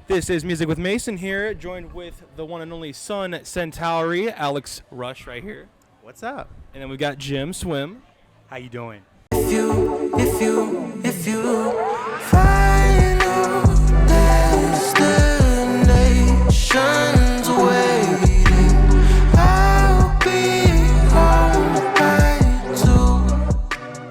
This is Music with Mason here, joined with the one and only Sun Centauri, Alyx Rush right here. What's up? And then we've got Jim Swim. How you doing? If you final destinations waiting, I'll be home by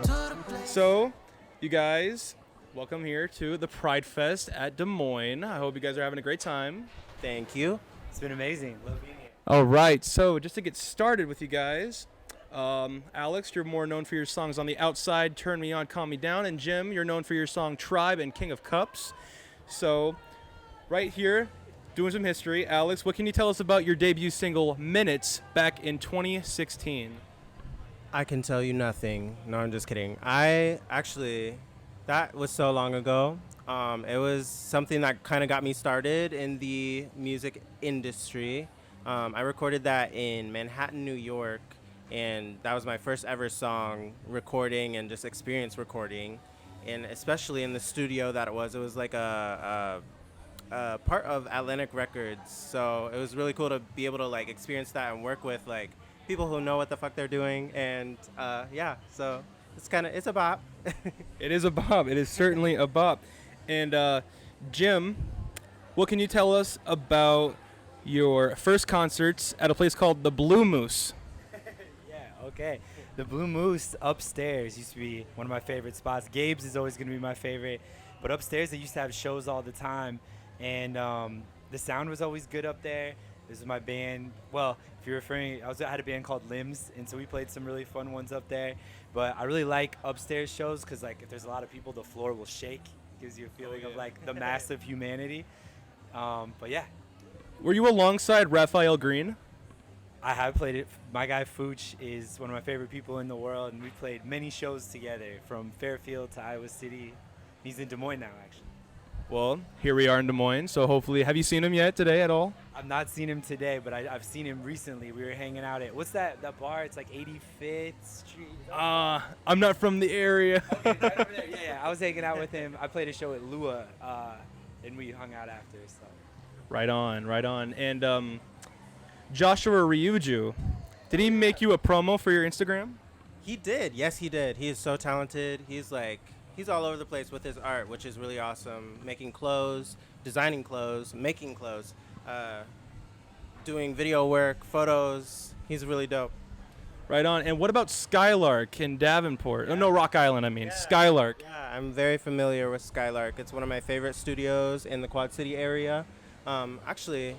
two. So, you guys, welcome here to the PrideFest at Des Moines. I hope you guys are having a great time. Thank you. It's been amazing. Love being here. All right, so just to get started with you guys, Alyx, you're more known for your songs On the Outside, Turn Me On, Calm Me Down, and Jim, you're known for your song Tribe and King of Cups. So, right here, doing some history, Alyx, what can you tell us about your debut single, Minutes, back in 2016? I can tell you nothing. No, I'm just kidding. That was so long ago. It was something that kind of got me started in the music industry. I recorded that in Manhattan, New York, and that was my first ever song recording and just experience recording. And especially in the studio that it was like a part of Atlantic Records. So it was really cool to be able to like experience that and work with like people who know what the fuck they're doing. And so it's a bop. It is a bop. It is certainly a bop. And Jim, what can you tell us about your first concerts at a place called the Blue Moose? Yeah, okay. The Blue Moose upstairs used to be one of my favorite spots. Gabe's is always going to be my favorite. But upstairs, they used to have shows all the time. And the sound was always good up there. This is my band. Well, if you're referring, I had a band called Limbs, and so we played some really fun ones up there. But I really like upstairs shows because, like, if there's a lot of people, the floor will shake. Gives you a feeling of, like, the massive humanity. But, yeah. Were you alongside Raphael Green? I have played it. My guy Fooch is one of my favorite people in the world, and we played many shows together from Fairfield to Iowa City. He's in Des Moines now, actually. Well, here we are in Des Moines, so hopefully, have you seen him yet today at all? I've not seen him today, but I've seen him recently. We were hanging out at, what's that bar? It's like 85th Street. I'm not from the area. Okay, right over there. Yeah, I was hanging out with him. I played a show at Lua, and we hung out after. So. Right on. And Joshua Ryuju, did he make you a promo for your Instagram? He did. Yes, he did. He is so talented. He's all over the place with his art, which is really awesome. Making clothes, designing clothes, making clothes, doing video work, photos. He's really dope. Right on. And what about Skylark in Davenport? Oh, no, Rock Island, I mean. Yeah. Skylark. Yeah, I'm very familiar with Skylark. It's one of my favorite studios in the Quad City area. Actually,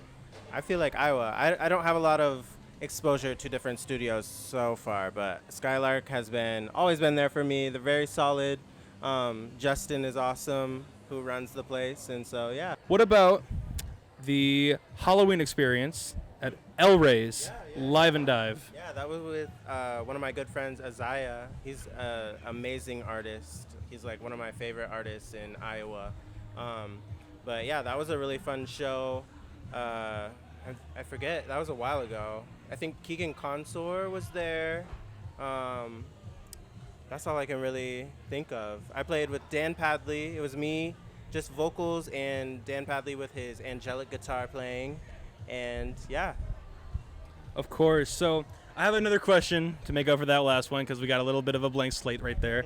I feel like Iowa. I don't have a lot of exposure to different studios so far, but Skylark has always been there for me. They're very solid. Justin is awesome, who runs the place, and so, yeah. What about the Halloween experience at El Rey's Live and Dive? Yeah, that was with one of my good friends, Isaiah. He's an amazing artist. He's like one of my favorite artists in Iowa. But yeah, that was a really fun show. I forget, that was a while ago. I think Keegan Consor was there. That's all I can really think of. I played with Dan Padley. It was me, just vocals, and Dan Padley with his angelic guitar playing. And yeah. Of course. So I have another question to make up for that last one because we got a little bit of a blank slate right there.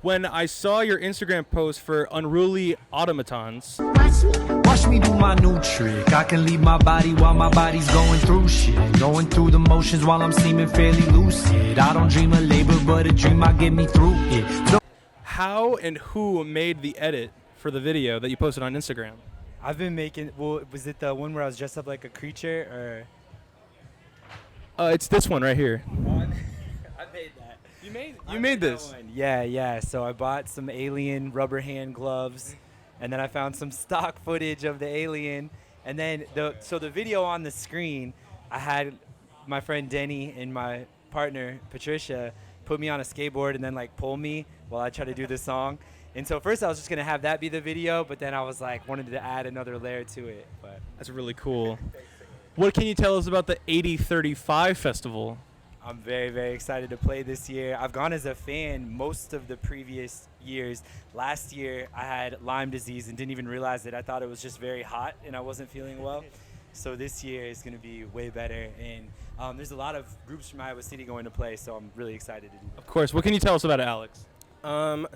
When I saw your Instagram post for Unruly Automatons. Watch me do my new trick. I can leave my body while my body's going through shit. Going through the motions while I'm seeming fairly lucid. I don't dream of labor, but a dream might get me through it. How and who made the edit for the video that you posted on Instagram? I've been making, was it the one where I was dressed up like a creature, or? It's this one right here. I made that. You made this? Yeah. So I bought some alien rubber hand gloves, and then I found some stock footage of the alien, and then the video on the screen, I had my friend Denny and my partner Patricia put me on a skateboard and then like pull me while I try to do the song. And so first I was just gonna have that be the video, but then I was like wanted to add another layer to it. But that's really cool. What can you tell us about the 8035 festival? I'm very, very excited to play this year. I've gone as a fan most of the previous years. Last year, I had Lyme disease and didn't even realize it. I thought it was just very hot and I wasn't feeling well. So this year is going to be way better. And there's a lot of groups from Iowa City going to play, so I'm really excited to do that. Of course. What can you tell us about it, Alyx?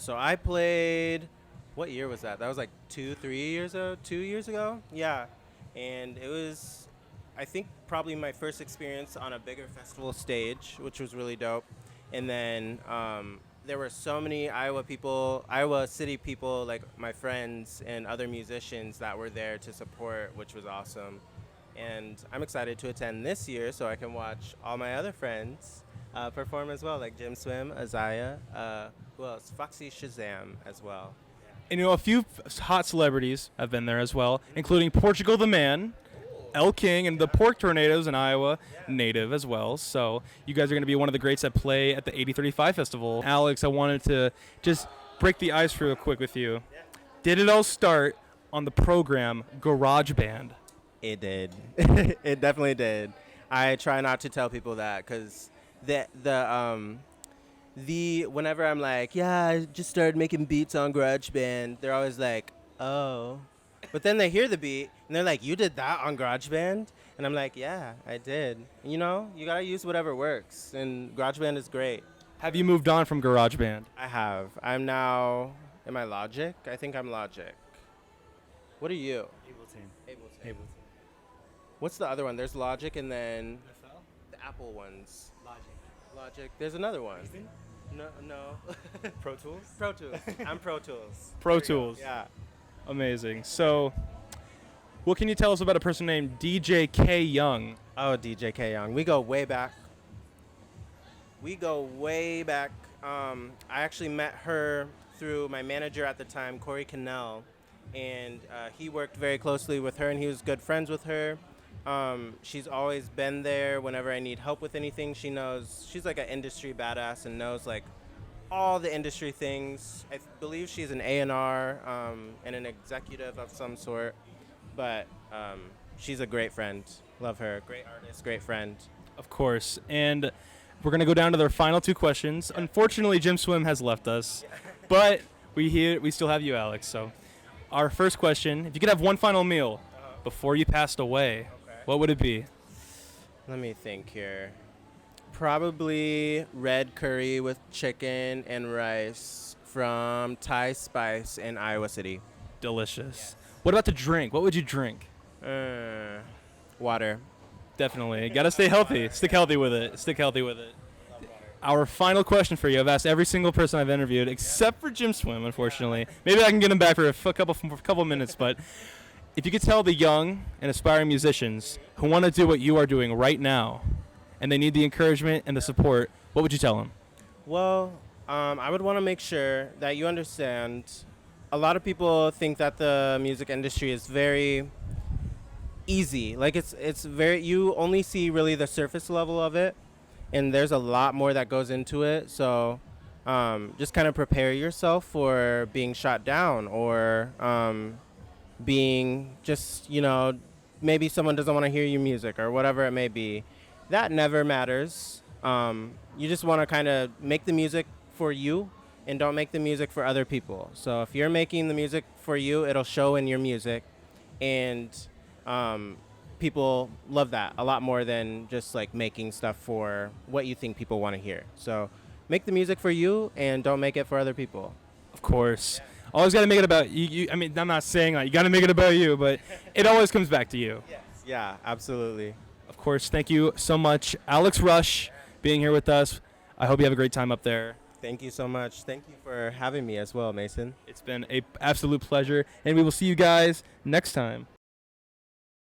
So I played, what year was that? That was like 2 years ago? Yeah. And it was, I think, probably my first experience on a bigger festival stage, which was really dope. And then there were so many Iowa City people, like my friends and other musicians that were there to support, which was awesome. And I'm excited to attend this year so I can watch all my other friends perform as well, like Jim Swim, Isaiah, who else? Foxy Shazam as well. And a few hot celebrities have been there as well, including Portugal the Man, El King, and the Pork Tornadoes, an Iowa native as well. So you guys are going to be one of the greats that play at the 8035 Festival. Alyx, I wanted to just break the ice real quick with you. Did it all start on the program GarageBand? It did. It definitely did. I try not to tell people that because whenever I'm like, yeah, I just started making beats on GarageBand, they're always like, oh. But then they hear the beat and they're like, you did that on GarageBand? And I'm like, yeah, I did. You know, you gotta use whatever works, and GarageBand is great. Have you moved on from GarageBand? I have. Am I Logic? I think I'm Logic. What are you? Ableton. What's the other one? There's Logic and then the Apple ones. Logic. There's another one. No. Pro Tools? Pro Tools. I'm Pro Tools. Pro Tools. Yeah. Amazing. So, what can you tell us about a person named DJ K Young? Oh, DJ K Young. We go way back. I actually met her through my manager at the time, Corey Cannell, and he worked very closely with her, and he was good friends with her. She's always been there whenever I need help with anything. She's like an industry badass and knows like all the industry things. I believe she's an A&R and an executive of some sort, but she's a great friend. Love her. Great artist, great friend. Of course. And we're going to go down to their final 2 questions. Unfortunately, Jim Swim has left us, but we still have you, Alyx. So our first question, if you could have one final meal before you passed away, what would it be? Let me think here. Probably red curry with chicken and rice from Thai Spice in Iowa City. Delicious. Yes. What about the drink? What would you drink? Water. Definitely. Got to stay healthy. Stick healthy with it. Our final question for you. I've asked every single person I've interviewed except for Jim Swim, unfortunately. Maybe I can get him back for a couple minutes, but if you could tell the young and aspiring musicians who want to do what you are doing right now and they need the encouragement and the support, what would you tell them? Well, I would want to make sure that you understand a lot of people think that the music industry is very easy. Like it's very, you only see really the surface level of it, and there's a lot more that goes into it. So just kind of prepare yourself for being shot down or being just, maybe someone doesn't want to hear your music or whatever it may be. That never matters. You just want to kind of make the music for you and don't make the music for other people. So if you're making the music for you, it'll show in your music. And people love that a lot more than just like making stuff for what you think people want to hear. So make the music for you and don't make it for other people. Of course. Always got to make it about you. I mean, I'm not saying that you got to make it about you, but it always comes back to you. Yes. Yeah, absolutely. Of course. Thank you so much, Alyx Rush, being here with us. I hope you have a great time up there. Thank you so much. Thank you for having me as well, Mason. It's been an absolute pleasure, and we will see you guys next time.